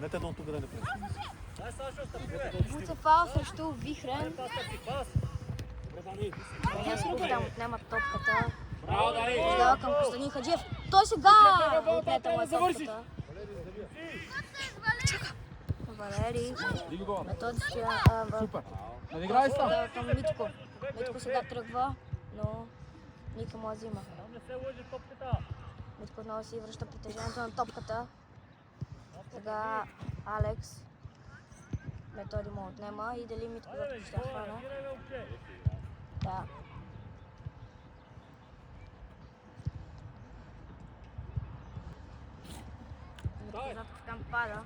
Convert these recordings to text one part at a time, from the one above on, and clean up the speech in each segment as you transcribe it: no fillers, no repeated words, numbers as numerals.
Мете едно тук да не пречи. Буца фал срещу Вихрен. Ясно там отнемат топката. Подава към Костадин Хаджиев. Той сега отнета му е топката. Валери. Методи Супер. Надиграй се там. Подава към Митко. Митко сега тръгва, но Ника му я взима. Митко отново си връща притежението на топката. Сега Алекс. Методи му отнема и дали Митко да ще хвана. Да. Митко Затков там пада.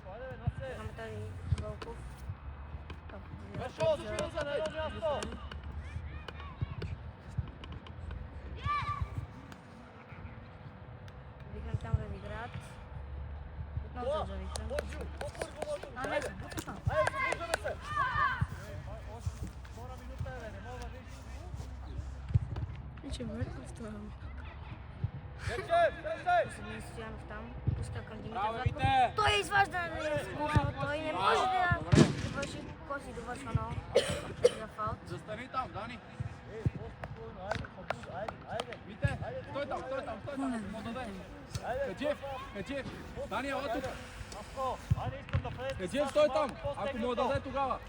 На Методи Вълков. Вихрен там разиграят. Отново за Вихрен. Не, буташ там. Че мъртв това. Костадин Стоянов там. Пуска към Димитър Затков. Той изважда скоро. Той не може да довърши. Коси довършва много. За фаут. Застани там, Дани. Вите, стой там. Хаджиев, Дани, ела тук. Хаджиев, стой там, ако му даде тогава.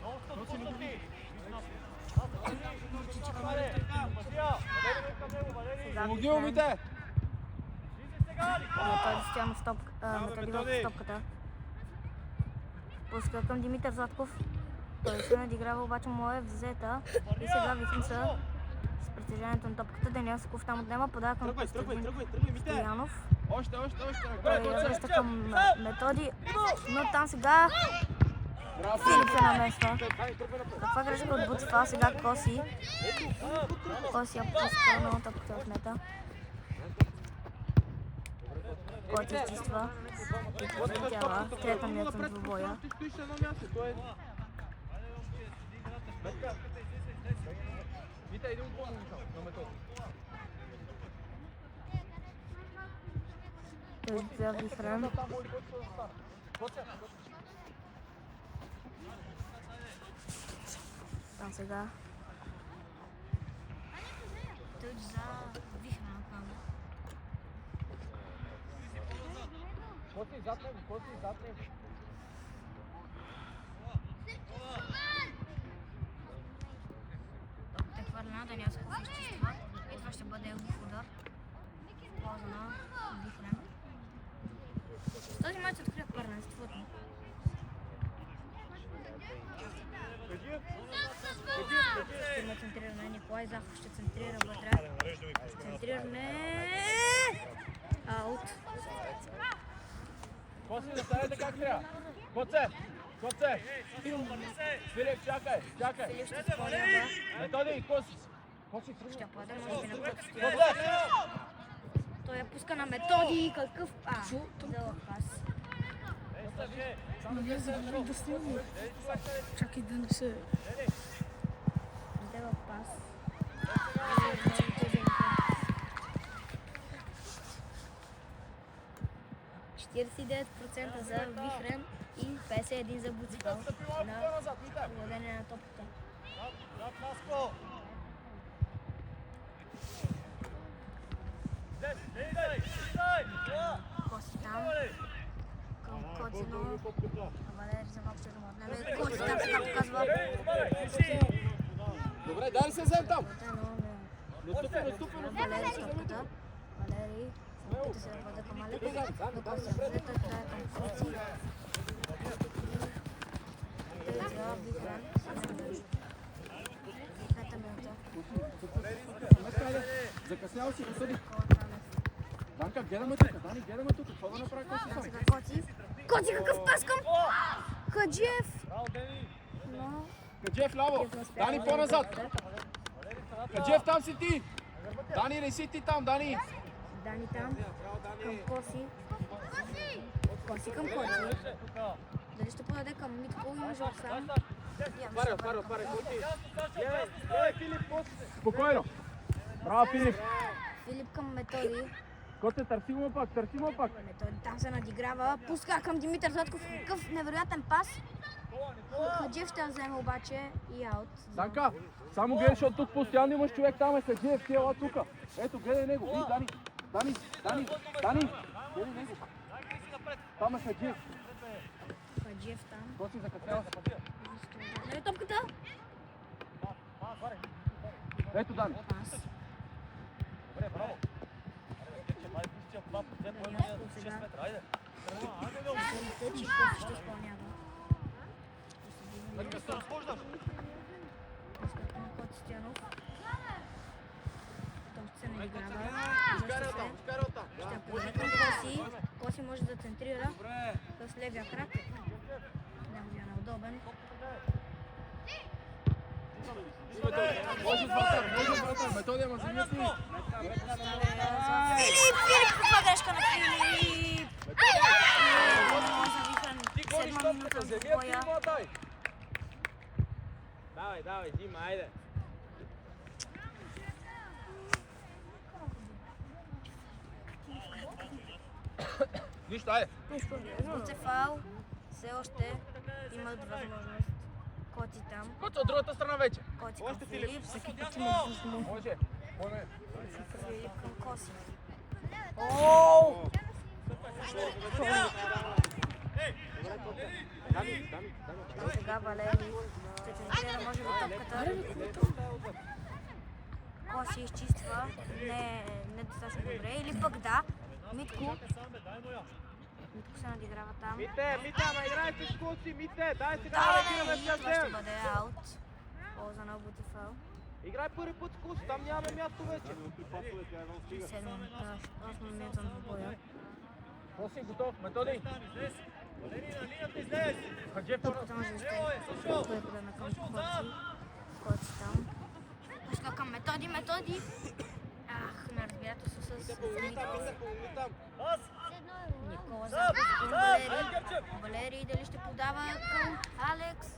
Помоги му, Мите! Методи Стоянов Методи Вълков в топката. Пуска към Димитър Затков. Той се надиграва, обаче му е взета. И сега Вихрен са с притежанието на топката. Даниел Соков там отнема, подава към Костадин Стоянов. Още. Той я връща към Методи, но там сега Филип се намества. Каква грешка от Буцефал, сега Коси. Коси я пуска, но топката е отнета. Коти изчиства и прилетява в трета минута на двубоя. Той избива Вихрен. Там сега. Той за Вихрен отново. Коси, зад него. Топката е хвърлена, Даниел Соков изчиства. И това ще бъде ъгов удар. В полза на Вихрен. С този мач открива първенството. Ще има центриране. Николай Захов ще центрира вътре. Центриране. Аут. Коси, заставете как трябва. Коце! Филип, чакай! Филип ще се полява. Методи, Коси! Ще паде, може би на път. Коце! Той я пуска на Методи. Какъв дълъг пас. Не забравяй да снимам. Чакай да не се... Дълъг пас. 49% за Вихрен и 51% за Буцефал на владение на топката. Коси там. Към Коцено. Валери за малко ще го отнеме. Коси там сега показва. Добре, дай ли се взем там? Валери с топката. Валери. Опита се да бъде към Алекс, но Коси я взета, това е към Коци. За Вихрен. Пета минута. Закъснял си, посъди. Данка, гледаме тук, Дани, гледаме тук. Какво да направи Коси сами? Сега Коци. Коци, какъв пас към Хаджиев! Но... Хаджиев ляво. Дани по-назад. Хаджиев там си ти. Дани, не си ти там, Дани. Дани там. Към Коси. Коси към Коци. Дали ще подаде към Митко и Жок сам? Отваря. Спокойно. Браво, Филип. Филип към Методи. Коце, търси му пак. Методи там се надиграва. Пуска към Димитър Златков. Какъв невероятен пас. Хаджиев ще вземе обаче и аут. Данка, само гледай, защото тук постоянно имаш човек там, е Хаджиев, ти ела тука. Ето, гледай него. И Дани. Гледай него. Там е Хаджиев. Хаджиев там. Коси закъснява. Нали топката? Ето Дани. Пас. Тъчи, който ще изпълнява. Котстянов. Том ще се надиграва. Ще подаде към Коси. Коси може да центрира с левия крак. Неговия неудобен. Може вратар. Методи, ама замисли. Филип! Каква грешка на Филип! Седма минута в боя. Давай, Дима, айде. Нищо, айде. Буцефал все още имат възможност. Коти там. Коце от другата страна вече. Коти към Филип. Всеки път има възможност. Може. Филип към Коси. Сега Валери ще центрира може би топката. Коси изчиства. Не достатъчно добре. Или пък да. Митко се надиграва там. Мите, ама играй с Куци, Мите, дай сега Да, реагираме и това ще съвсем. бъде аут. Полза на Бутефал. Играй първи път с Куци, там нямаме място вече. 7 минута, 8 минута в боя. Коси, готов. Методи. Хаджиев, Топката може да сте. Той е подана към Коци. Коци там. Пуска към Методи. Ах, неразбирателство с Димитров. Никола Запов към Валери. Валери дали ще подава към Алекс.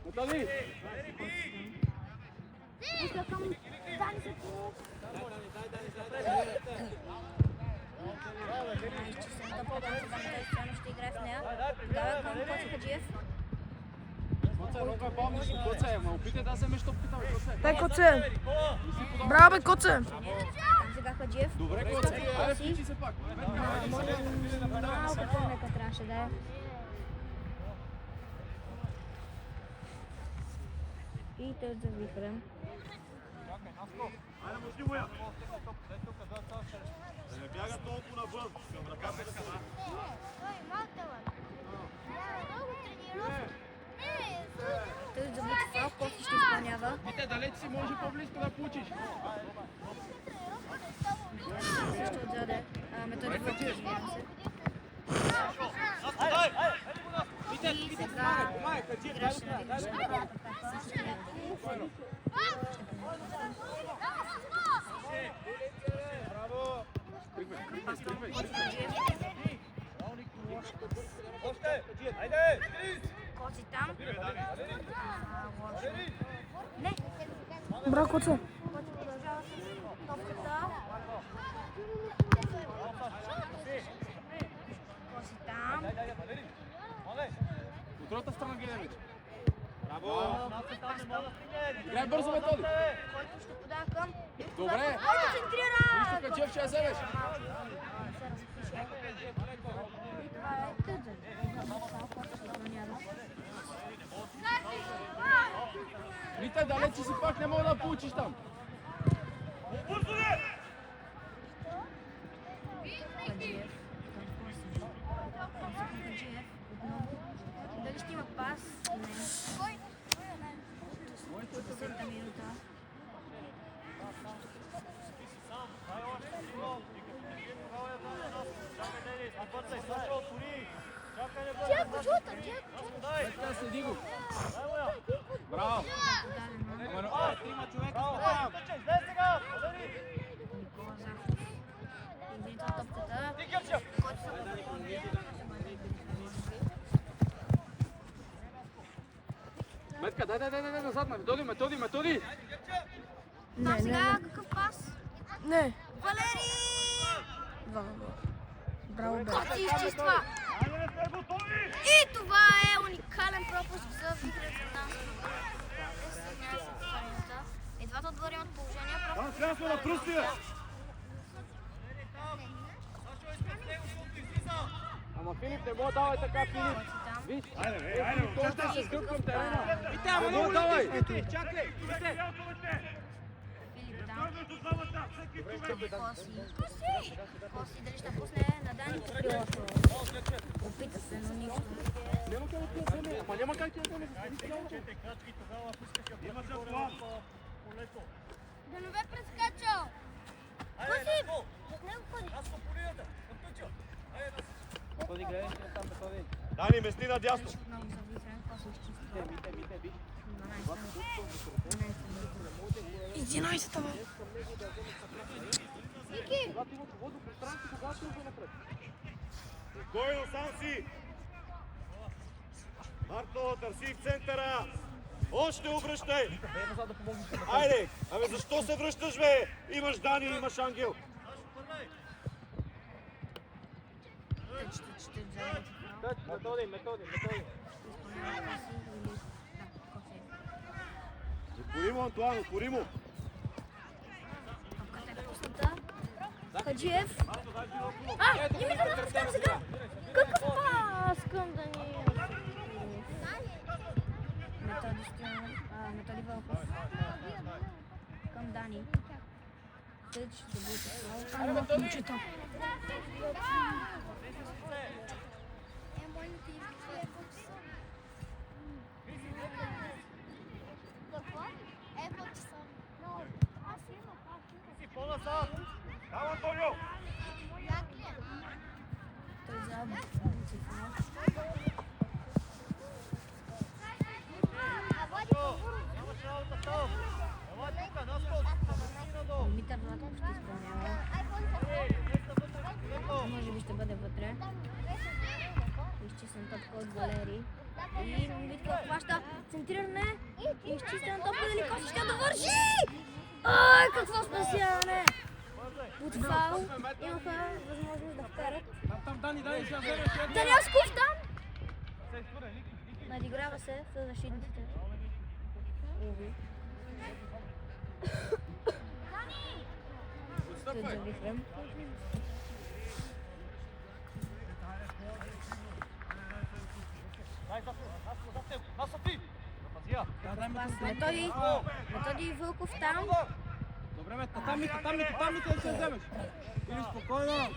Методи. Пуска към Дани Саков. Изчистен топката на Методи Стоянов ще играе в нея. Подава към Коци Хаджиев. Коце, ма опитай да вземеш топката, Коце. Дай, Коце! Браво, бе, Коце! Там сега Хаджиев. Добре, Коце. Айде, включи се пак. Може малко по-мека трябваше да е. И той завихрен. Не бяга толкова навън. Към ръката да се Той за Бутефал, Коси ще изпълнява. Мите, далеч си, може по-близко да получиш. Също отзаде. Методи Фокс, разбирам се. И сега играш на диграш на правата краква. Коци там. Не. Браво, Коце! Коци продължава с топката. Коци там. От другата страна гледай вече. Играй бързо, Методи. Който ще подава към... Добре. Който центрира! Нищо, Хаджиев ще я вземеш. И това е Тъджан. Който ще изпълнява. Мите, далеч си пак не мога да получиш там. Хаджиев. Хаджиев. Отново. Дали ще има пас? Не. 10-та минута. Така, следи го. Браво. Трима човека спрям. Никола Захов. Изрител топката. Който се подава. Методи! Там сега какъв пас? Не. Валери! 2-0. Браво, бе. Коци изчиства! И това е уникален пропуск за Вихрен. И двата отбора имат положение. Там трябва сме на пръстия! Ама Филип, не мога давай така, Филип! Виж! Айде, Точно ще скъпкам терена! Мите, ама Не много давай! липсвайте! Чакай! Мите! Филип там. Коси дали ще пусне на Дани Каприлов. Опита се, но нищо. Няма как да ти я вземе! Ама няма как ти я вземе! Денове прескачал! Коси! Зад него ходи. Методи, гледай си там, Методи. Дани, месни надясно! Много за Вихрен, Коси изчиства. Мите, виж! 11-та, бе. Когато има свободно пространство, когато идва напред. Спокойно, сам си! Марто, търси в центъра! Още обръщай! Айде! Абе защо се връщаш, бе? Имаш Дани, имаш Ангел! Методи. Укори му, Антуан, укори му! Хаджиев. Димитър Нафов там сега. Какъв пас към Даниил? Методи Вълков. Към Дани. Следващи ще бъде. Момчета. Там, Антонио! Той забава. Димитър Нафов ще изпълнява. Може би ще бъде вътре. Изчистен топка от Валери. И Митко хваща центриране. Изчистен топка, дали Коси ще довърши! Ай, какво спасяване! От фаул имаха възможност да вкарат. Там, Дани, ще вземеш. Даниел Скуф там! Надиграва се с защитниците. Стоят за Вихрен. Методи Вълков там. Добре, Мете, там Мите да се вземеш. Или спокойно.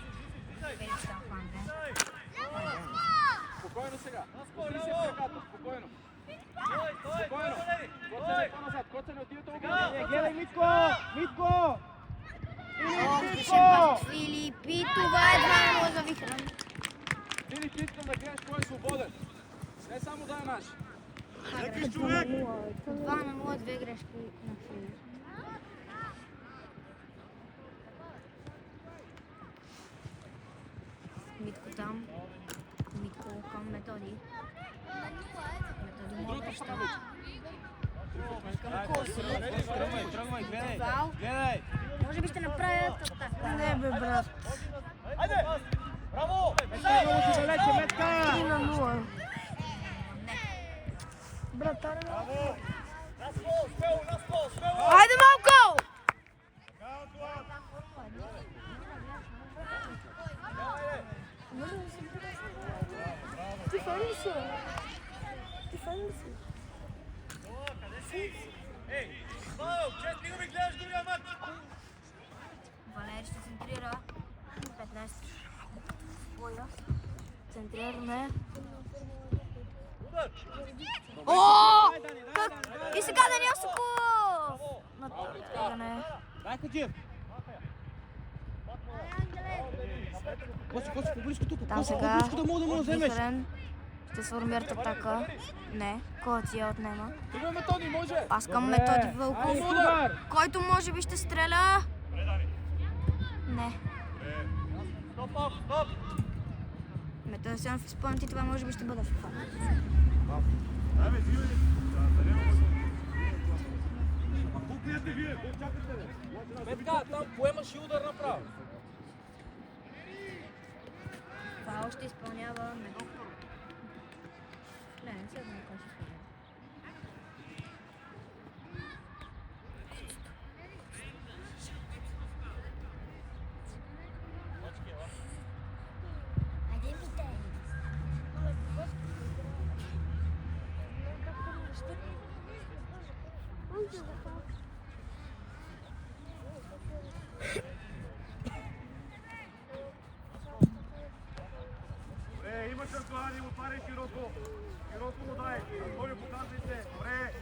Спокойно сега! Спусти се в краката, спокойно! Спокойно! Коцане по-назад, коцане отива това! Гледай, Митко! Отличен пас от Филип и това е 2-0 за Вихрен. Филип, искам да гледаш кой е свободен! Не само да е наш! Леки човек! 2-0, две грешки на Филип. Митко там. Митко към Методи. Методи му обеща. Към Коси. Тръгвай, гледай. Фал. Гледай. Може би ще направят атака. Не, бе, брат. Много си далече, Метка! 3-0. Братаре. Айде малко! Ти фан ли си? Валери ще центрира. 15 боя. Центрираме. О! И сега Даниел Соколов! Натягане. Дай, Хаджиев. Коси, поблизко тук. Там сега Поблизко да мога да му вземеш. Вихрен ще сформират атака. Не, Коци я отнема. Тук Методи, може! Пас към Методи Вълков, Удар! който може би ще стреля. Не. Методи Сенов изпълнити, това може би ще бъде фал. стояте вие? Чакайте, бе. Петка, там поемаш и удар направо. Фаул ще изпълнява Методи. Не се знае кой ще изпълнява. Добре, имаш Антоани, отваряй широко. Широко му дай. Антонио, показвай се. Добре.